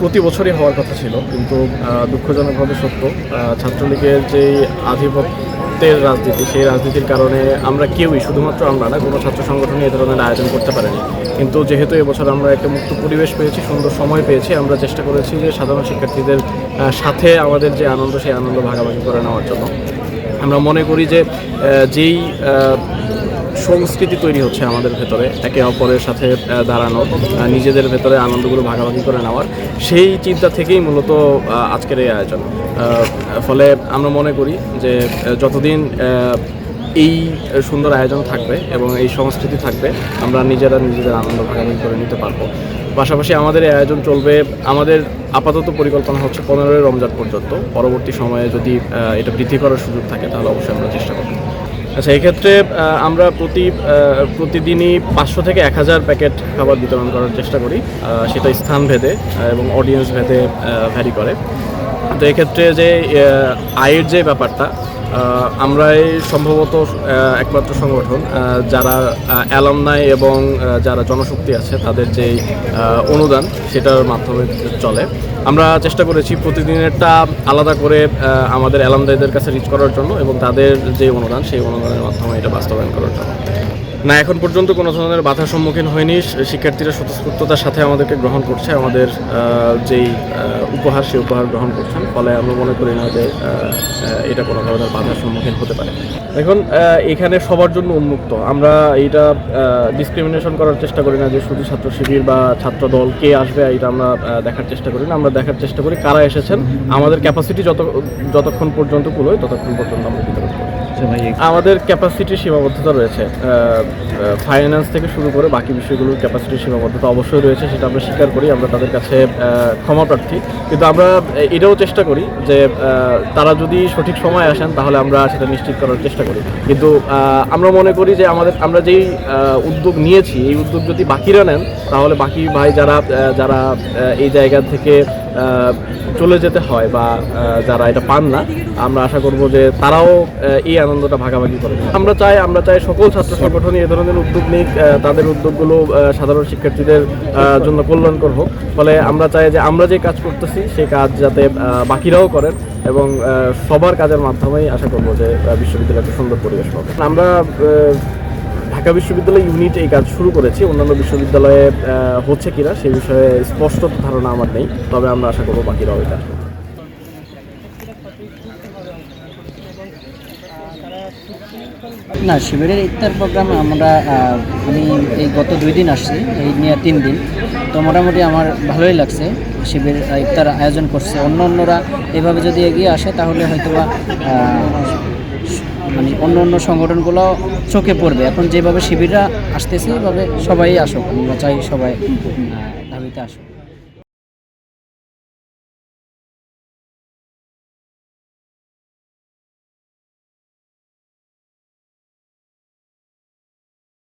প্রতি বছরই হওয়ার কথা ছিল, কিন্তু দুঃখজনকভাবে সত্য ছাত্রলীগের যেই আধিপত্যের রাজনীতি, সেই রাজনীতির কারণে আমরা কেউই, শুধুমাত্র আমরা না, কোনো ছাত্র সংগঠনই এ ধরনের আয়োজন করতে পারেনি। কিন্তু যেহেতু এবছর আমরা একটা মুক্ত পরিবেশ পেয়েছি, সুন্দর সময় পেয়েছি, আমরা চেষ্টা করেছি যে সাধারণ শিক্ষার্থীদের সাথে আমাদের যে আনন্দ, সেই আনন্দ ভাগাভাগি করে নেওয়ার জন্য। আমরা মনে করি যে যেই সংস্কৃতি তৈরি হচ্ছে আমাদের ভেতরে, একে অপরের সাথে দাঁড়ানো, নিজেদের ভেতরে আনন্দগুলো ভাগাভাগি করে নেওয়ার, সেই চিন্তা থেকেই মূলত আজকের এই আয়োজন। ফলে আমরা মনে করি যে যতদিন এই সুন্দর আয়োজন থাকবে এবং এই সংস্কৃতি থাকবে, আমরা নিজেদের আনন্দ ভাগাভাগি করে নিতে পারবো। পাশাপাশি আমাদের এই আয়োজন চলবে, আমাদের আপাতত পরিকল্পনা হচ্ছে 15ই রমজান পর্যন্ত। পরবর্তী সময়ে যদি এটা বৃদ্ধি করার সুযোগ থাকে তাহলে অবশ্যই আমরা চেষ্টা করব। আচ্ছা, এক্ষেত্রে আমরা প্রতিদিনই 500 থেকে 1000 প্যাকেট খাবার বিতরণ করার চেষ্টা করি। সেটা স্থান ভেদে এবং অডিয়েন্স ভেদে ভ্যারি করে। তো এক্ষেত্রে যে আয়ের যে ব্যাপারটা, আমরাই সম্ভবত একমাত্র সংগঠন যারা অ্যালামনাই এবং যারা জনশক্তি আছে তাদের যে অনুদান, সেটার মাধ্যমে চলে। আমরা চেষ্টা করেছি প্রতিদিনেরটা আলাদা করে আমাদের অ্যালামনাইদের কাছে রিচ করার জন্য এবং তাদের যে অনুদান, সেই অনুদানের মাধ্যমে এটা বাস্তবায়ন করার জন্য। না, এখন পর্যন্ত কোনো ধরনের বাধার সম্মুখীন হয়নি। শিক্ষার্থীরা স্বতঃস্ফূর্ততার সাথে আমাদেরকে গ্রহণ করছে, আমাদের যেই উপহার, সেই উপহার গ্রহণ করছেন। ফলে আমরা মনে করি না যে এটা কোনো ধরনের বাধার সম্মুখীন হতে পারে। এখন এখানে সবার জন্য উন্মুক্ত। আমরা এইটা ডিসক্রিমিনেশন করার চেষ্টা করি না যে শুধু ছাত্র শিবির বা ছাত্র দল কে আসবে, এটা আমরা দেখার চেষ্টা করি না। আমরা দেখার চেষ্টা করি কারা এসেছেন। আমাদের ক্যাপাসিটি যতক্ষণ পর্যন্ত কুলোয় ততক্ষণ পর্যন্ত আমরা বিতরণ করি। আমাদের ক্যাপাসিটির সীমাবদ্ধতা রয়েছে, ফাইন্যান্স থেকে শুরু করে বাকি বিষয়গুলোর ক্যাপাসিটির সীমাবদ্ধতা অবশ্যই রয়েছে, সেটা আমরা স্বীকার করি। আমরা তাদের কাছে ক্ষমা প্রার্থী, কিন্তু আমরা এটাও চেষ্টা করি যে তারা যদি সঠিক সময় আসেন তাহলে আমরা সেটা নিশ্চিত করার চেষ্টা করি। কিন্তু আমরা মনে করি যে আমরা যেই উদ্যোগ নিয়েছি, এই উদ্যোগ যদি বাকিরা নেন তাহলে বাকি ভাই যারা এই জায়গা থেকে চলে যেতে হয় বা যারা এটা পান না, আমরা আশা করব যে তারাও এই আনন্দটা ভাগাভাগি করে। আমরা চাই সকল ছাত্র সংগঠনই এ ধরনের উদ্যোগ নিক, তাদের উদ্যোগগুলো সাধারণ শিক্ষার্থীদের জন্য কল্যাণকর হোক। ফলে আমরা চাই যে আমরা যে কাজ করতেছি সেই কাজ যাতে বাকিরাও করেন এবং সবার কাজের মাধ্যমেই আশা করব যে বিশ্ববিদ্যালয়ে একটা সুন্দর পরিবেশ পাবে। আমরা ঢাকা বিশ্ববিদ্যালয় ইউনিট এই কাজ শুরু করেছি। অন্যান্য বিশ্ববিদ্যালয়ে হচ্ছে কিনা সে বিষয়ে স্পষ্ট ধারণা আমার নেই, তবে আমরা আশা করব বাকিরাও এটা। না, শিবিরের ইফতার প্রোগ্রাম আমি এই গত 2 দিন আসছি, এই নিয়ে 3 দিন। তো মোটামুটি আমার ভালোই লাগছে। শিবির ইফতার আয়োজন করছে, অন্যরা এভাবে যদি এগিয়ে আসে তাহলে হয়তোবা অন্য সংগঠনগুলো চোখে পড়বে। এখন যেভাবে শিবিররা আসতেছে এভাবে সবাই আসুক, আমরা চাই সবাই দাবিতে আসুক।